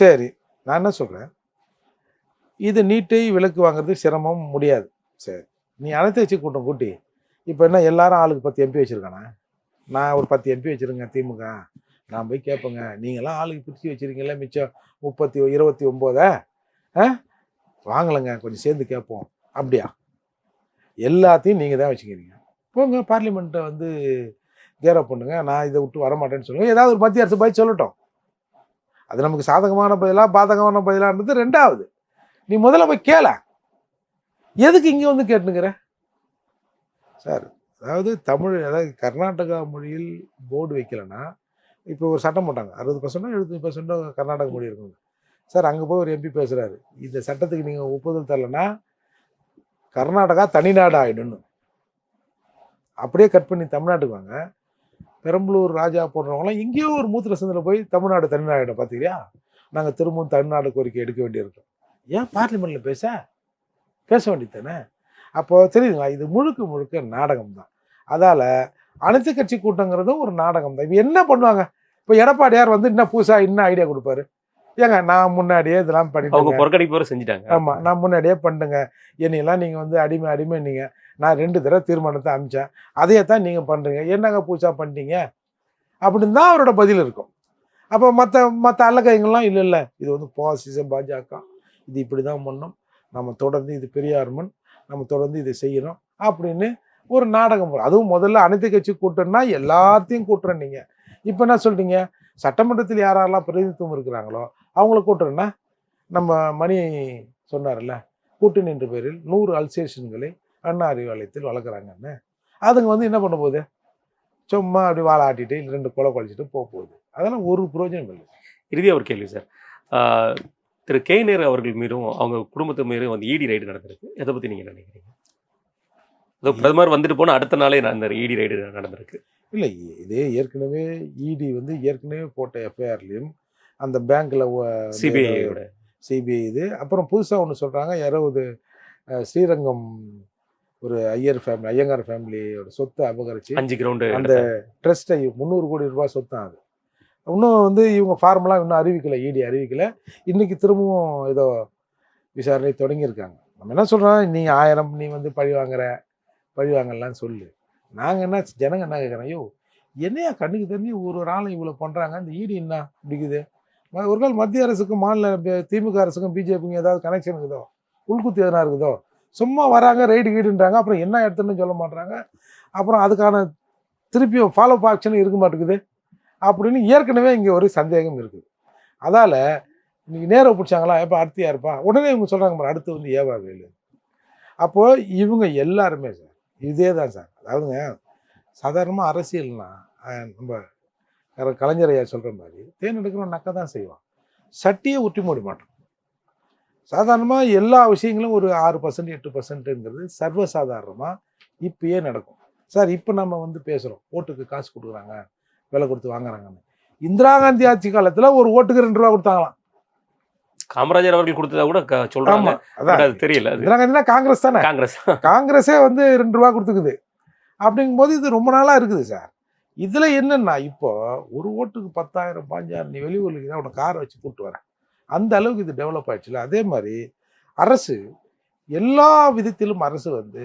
சரி நான் என்ன சொல்கிறேன், இது நீட்டை விலக்கு வாங்குறது சிரமம் முடியாது. சரி நீ அனைத்து கட்சி கூட்டம் கூட்டி இப்போ என்ன எல்லாரும் ஆளுக்கு 10 MP வச்சுருக்கானா? நான் ஒரு 10 MP வச்சுருங்க திமுக, நான் போய் கேட்பேங்க, நீங்களாம் ஆளுக்கு பிரித்து வச்சுருக்கீங்களா மிச்சம் 29 வாங்கலைங்க, கொஞ்சம் சேர்ந்து கேட்போம். அப்படியா? எல்லாத்தையும் நீங்கள் தான் வச்சுக்கிறீங்க. போங்க பார்லிமெண்ட்டை வந்து கேரப் பண்ணுங்க, நான் இதை விட்டு வரமாட்டேன்னு சொல்லுங்கள். ஏதாவது ஒரு மத்திய அரசு பதில் சொல்லட்டும். அது நமக்கு சாதகமான பதிலாக பாதகமான பதிலான்றது ரெண்டாவது. நீ முதல்ல போய் கேள. எதுக்கு இங்கே வந்து கேட்டுனுங்கிற சார்? அதாவது அதாவது கர்நாடகா மொழியில் போர்டு வைக்கலைன்னா இப்போ ஒரு சட்டம் போட்டாங்க, 60% 70% கர்நாடக மொழி இருக்குங்க சார். அங்கே போய் ஒரு MP பேசுகிறாரு, இந்த சட்டத்துக்கு நீங்கள் ஒப்புதல் தரலைன்னா கர்நாடகா தனிநாடு ஆகிடும்னு. அப்படியே கட் பண்ணி தமிழ்நாட்டுக்கு வாங்க. பெரம்பலூர் ராஜா போடுறவங்களாம் எங்கேயோ ஒரு மூத்திர சந்தில் போய் தமிழ்நாடு தனிநாடு பார்த்துக்கிறியா, நாங்கள் திரும்பவும் தமிழ்நாடு கோரிக்கை எடுக்க வேண்டியிருக்கோம். ஏன் பார்லிமெண்ட்டில் பேச வேண்டியது தானே? அப்போது தெரியுதுங்களா, இது முழுக்க நாடகம் தான். அதால் அனைத்து கட்சி கூட்டங்கிறதும் ஒரு நாடகம் தான். இப்போ என்ன பண்ணுவாங்க? இப்போ எடப்பாடியார் வந்து இன்னும் புதுசாக இன்னும் ஐடியா கொடுப்பாரு. ஏங்க நான் முன்னாடியே இதெல்லாம் பண்ணிட்டு புறக்கணிப்பு செஞ்சுட்டாங்க. ஆமாம், நான் முன்னாடியே பண்ணுங்க, என்னையெல்லாம் நீங்கள் வந்து அடிமை நீங்கள், நான் 2 தடவை தீர்மானத்தை அனுப்பிச்சேன், அதையே தான் நீங்கள் பண்ணுறீங்க, என்னங்க புதுசாக பண்ணிட்டீங்க அப்படின்னு தான் அவரோட பதில் இருக்கும். அப்போ மற்ற அல்லக்கைங்கள்லாம் இல்லை இது வந்து பாசிசம் பாஜக, இது இப்படி தான் பண்ணோம், நம்ம தொடர்ந்து இது பெரியார்மன், நம்ம தொடர்ந்து இதை செய்யணும் அப்படின்னு ஒரு நாடகம். அதுவும் முதல்ல அனைத்து கட்சி கூட்டம்னா எல்லாத்தையும் கூட்டுறேன். நீங்கள் இப்போ என்ன சொல்கிறீங்க, சட்டமன்றத்தில் யாரெல்லாம் பிரதிநிதித்துவம் இருக்கிறாங்களோ அவங்கள கூட்டுறேன்னா, நம்ம மணி சொன்னார்ல, கூட்டணி என்ற பேரில் 100 அல்சேஷன்களை அண்ணா அறிவாலயத்தில் வளர்க்குறாங்கன்னு. அதுங்க வந்து என்ன பண்ண போகுது? சும்மா அப்படி வாழை ஆட்டிட்டு 2 கொலை குழைச்சிட்டு போகுது. அதெல்லாம் ஒரு பிரயோஜனம் இல்லை. இறுதியாக ஒரு கேள்வி சார், திரு கே நேரு அவர்கள் மீதும் அவங்க குடும்பத்து மீதும் வந்து இடி ரைடு நடந்திருக்கு. எதை பற்றி நீங்கள் நினைக்கிறீங்க? பிரதமர் வந்துட்டு போனால் அடுத்த நாளே அந்த இடி ரைடு நடந்திருக்கு. இல்லை, இதே ஏற்கனவே இடி வந்து ஏற்கனவே போட்ட FIRலையும் அந்த பேங்க்கில் சிபிஐ இது. அப்புறம் புதுசாக ஒன்று சொல்கிறாங்க, யாராவது ஸ்ரீரங்கம் ஒரு ஐயங்கார் ஃபேமிலியோட சொத்தை அபகரிச்சு 5 கிரவுண்டு அந்த ட்ரஸ்ட்டை 300 கோடி ரூபாய் சொத்தான் அது. இன்னும் வந்து இவங்க ஃபார்முலாம் இன்னும் அறிவிக்கலை, இடி அறிவிக்கலை. இன்றைக்கி திரும்பவும் ஏதோ விசாரணை தொடங்கியிருக்காங்க. நம்ம என்ன சொல்கிறோம், நீ 1000 நீ வந்து பழி வாங்கலாம் சொல்லு. நாங்கள் என்ன ஜனங்க என்ன கேட்குறோம், ஐயோ என்னையா கண்ணுக்கு தெரிஞ்சு ஒரு ஆளும் இவ்வளோ பண்ணுறாங்க, இந்த இடி என்ன பிடிக்குது? ஒரு நாள் மத்திய அரசுக்கும் மாநில திமுக அரசுக்கும் பிஜேபிக்கும் ஏதாவது கனெக்ஷன் இருக்குதோ, உள்குத்து எதனா இருக்குதோ? சும்மா வராங்க, ரைடு கீடுன்றாங்க, அப்புறம் என்ன எடுத்துன்னு சொல்ல மாட்டாங்க, அப்புறம் அதுக்கான திருப்பியும் ஃபாலோ அப் ஆக்ஷன் இருக்க மாட்டேங்குது அப்படின்னு ஏற்கனவே இங்கே ஒரு சந்தேகம் இருக்குது. அதால் இன்னைக்கு நேரை பிடிச்சாங்களா, எப்போ அடுத்து யாருப்பா, உடனே இவங்க சொல்கிறாங்க அடுத்து வந்து ஏவா வேலு. அப்போது இவங்க எல்லாருமே சார் இதே தான் சார். அதாவதுங்க சாதாரணமாக அரசியல்னா நம்ம கலைஞர் ஐயா சொல்கிற மாதிரி தேன் எடுக்கிறோம் நக்க தான் செய்வான், சட்டியை ஒட்டி மூடி மாட்டோம். சாதாரணமாக எல்லா விஷயங்களும் ஒரு 6% 8%ங்கிறது சர்வசாதாரணமாக இப்பயே நடக்கும் சார். இப்போ நம்ம வந்து பேசுகிறோம் ஓட்டுக்கு காசு கொடுக்குறாங்க, விலை கொடுத்து வாங்குறாங்கன்னு. இந்திரா காந்தி ஆட்சி காலத்தில் ஒரு ஓட்டுக்கு 2 ரூபா கொடுத்தாங்களாம். காமராஜர் அவர்கள் கொடுத்ததா கூட சொல்றாங்க. அதான் தெரியல. இந்திரா காந்தினா காங்கிரஸ் தானே, காங்கிரஸே வந்து 2 ரூபா கொடுத்துக்குது. அப்படிங்கும்போது இது ரொம்ப நாளாக இருக்குது சார். இதில் என்னென்னா இப்போ ஒரு ஓட்டுக்கு 10,000 15,000 நீ வெளியூருக்கு தான் உன்னை காரை வச்சு கூப்பிட்டு வரேன், அந்த அளவுக்கு இது டெவலப் ஆயிடுச்சுல. அதே மாதிரி அரசு எல்லா விதத்திலும் அரசு வந்து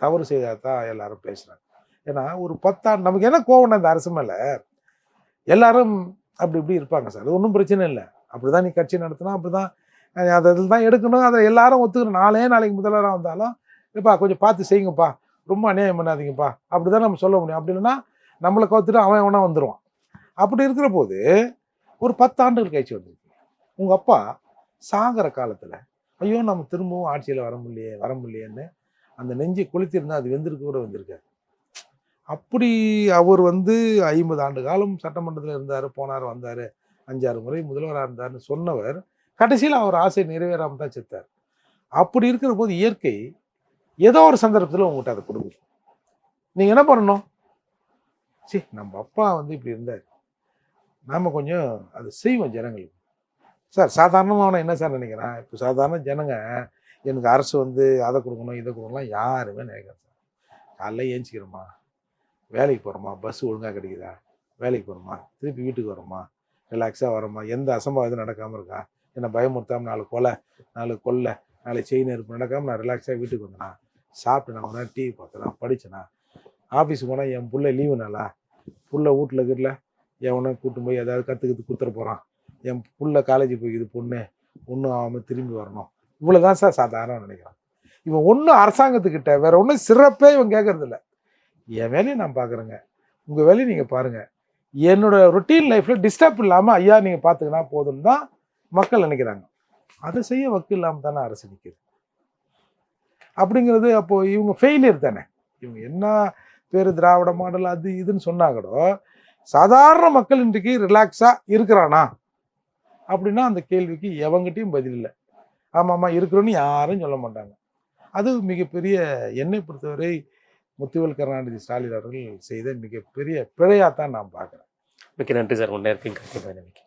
தவறு செய்தால் தான் எல்லாரும் பேசுகிறாங்க. ஏன்னா ஒரு 10 ஆண்டு நமக்கு என்ன கோவம் இந்த அரசு மேலே, எல்லாரும் அப்படி இப்படி இருப்பாங்க சார், அது ஒன்றும் பிரச்சனை இல்லை. அப்படி தான் நீ கட்சி நடத்தினா அப்படி தான் அதில் தான் எடுக்கணும், அதை எல்லாரும் ஒத்துக்கணும். நாளைக்கு முதல்வராக வந்தாலும் எப்பா கொஞ்சம் பார்த்து செய்யுங்கப்பா, ரொம்ப அநியாயம் பண்ணாதீங்கப்பா, அப்படி தான் நம்ம சொல்ல முடியும். அப்படி இல்லைன்னா நம்மளை கவுத்துட்டு அவன் எவனா வந்துடுவான். அப்படி இருக்கிற போது ஒரு 10 ஆண்டுகள் கழிச்சு வந்துருக்கு. உங்கள் அப்பா சாகிற காலத்தில் ஐயோ நம்ம திரும்பவும் ஆட்சியில் வர முடியலையேன்னு அந்த நெஞ்சை கொளுத்திருந்தால் அது வெந்திருக்கு கூட வந்திருக்காரு. அப்படி அவர் வந்து 50 ஆண்டு காலம் சட்டமன்றத்தில் இருந்தார், போனார் வந்தார், 5-6 முறை முதல்வராக இருந்தார்னு சொன்னவர் கடைசியில் அவர் ஆசை நிறைவேறாமல் தான் செத்தார். அப்படி இருக்கிற போது இயற்கை ஏதோ ஒரு சந்தர்ப்பத்தில் உங்கள்கிட்ட அதை கொடுக்குது. நீங்கள் என்ன பண்ணணும்? சரி, நம்ம அப்பா வந்து இப்படி இருந்தார், நாம் கொஞ்சம் அதை செய்வோம் ஜனங்களுக்கு. சார் சாதாரணமான என்ன சார் நினைக்கிறேன், இப்போ சாதாரண ஜனங்க எனக்கு அரசு வந்து அதை கொடுக்கணும் இதை கொடுக்கணும்லாம் யாருமே நினைக்கிறேன் சார். காலைல ஏஞ்சிக்கிறோமா, வேலைக்கு போகிறோமா, பஸ் ஒழுங்காக கிடைக்குதா, வேலைக்கு போகிறோமா, திருப்பி வீட்டுக்கு வரோமா, ரிலாக்ஸாக வரோமா, எந்த அசம்பாவிதம் நடக்காமல் இருக்கா, என்னை பயமுறுத்தாமல் 4 கொலை 4 கொள்ளை 4 செயின் நெருப்பு நடக்காமல் நான் ரிலாக்ஸாக வீட்டுக்கு வந்தேனா, சாப்பிட்டு நான் ஒரு டிவி பார்த்தேனா, படித்தேனா, ஆஃபீஸுக்கு போனால் என் பிள்ளை லீவு நாளா, புள்ள வீட்டில் இருக்கிறல எவனை கூட்டு போய் ஏதாவது கற்றுக்கிட்டு குத்துற போகிறான், என் புள்ள காலேஜ் போய்க்குது பொண்ணு ஒன்றும் ஆகாமல் திரும்பி வரணும், இவ்வளோதான் சார் சாதாரண நினைக்கிறான். இவன் ஒன்றும் அரசாங்கத்துக்கிட்ட வேற ஒன்றும் சிறப்பே இவன் கேட்கறதில்ல. என் வேலையை நான் பார்க்குறேங்க, உங்கள் வேலையை நீங்கள் பாருங்கள், என்னோட ரொட்டீன் லைஃப்பில் டிஸ்டர்ப் இல்லாமல் ஐயா நீங்கள் பார்த்துக்கினா போதும்னு தான் மக்கள் நினைக்கிறாங்க. அதை செய்ய வக்கு இல்லாமல் தானே அரசு நிற்கிது. அப்படிங்கிறது அப்போது இவங்க ஃபெயிலியர் தானே. இவங்க என்ன பேர் திராவிட மாடல் அது இதுன்னு சொன்னா கூட சாதாரண மக்கள் இன்றைக்கு ரிலாக்ஸாக இருக்கிறானா அப்படின்னா அந்த கேள்விக்கு எவங்கிட்டையும் பதில் இல்லை. ஆமாம்மா இருக்கிறோன்னு யாரும் சொல்ல மாட்டாங்க. அது மிகப்பெரிய, என்னை பொறுத்தவரை முத்துவேல் கருணாநிதி ஸ்டாலின் அவர்கள் செய்த மிகப்பெரிய பிழையாக தான் நான் பார்க்குறேன். மிக்க நன்றி சார், உங்கள் நேரத்தையும் கருத்து பயணிக்க.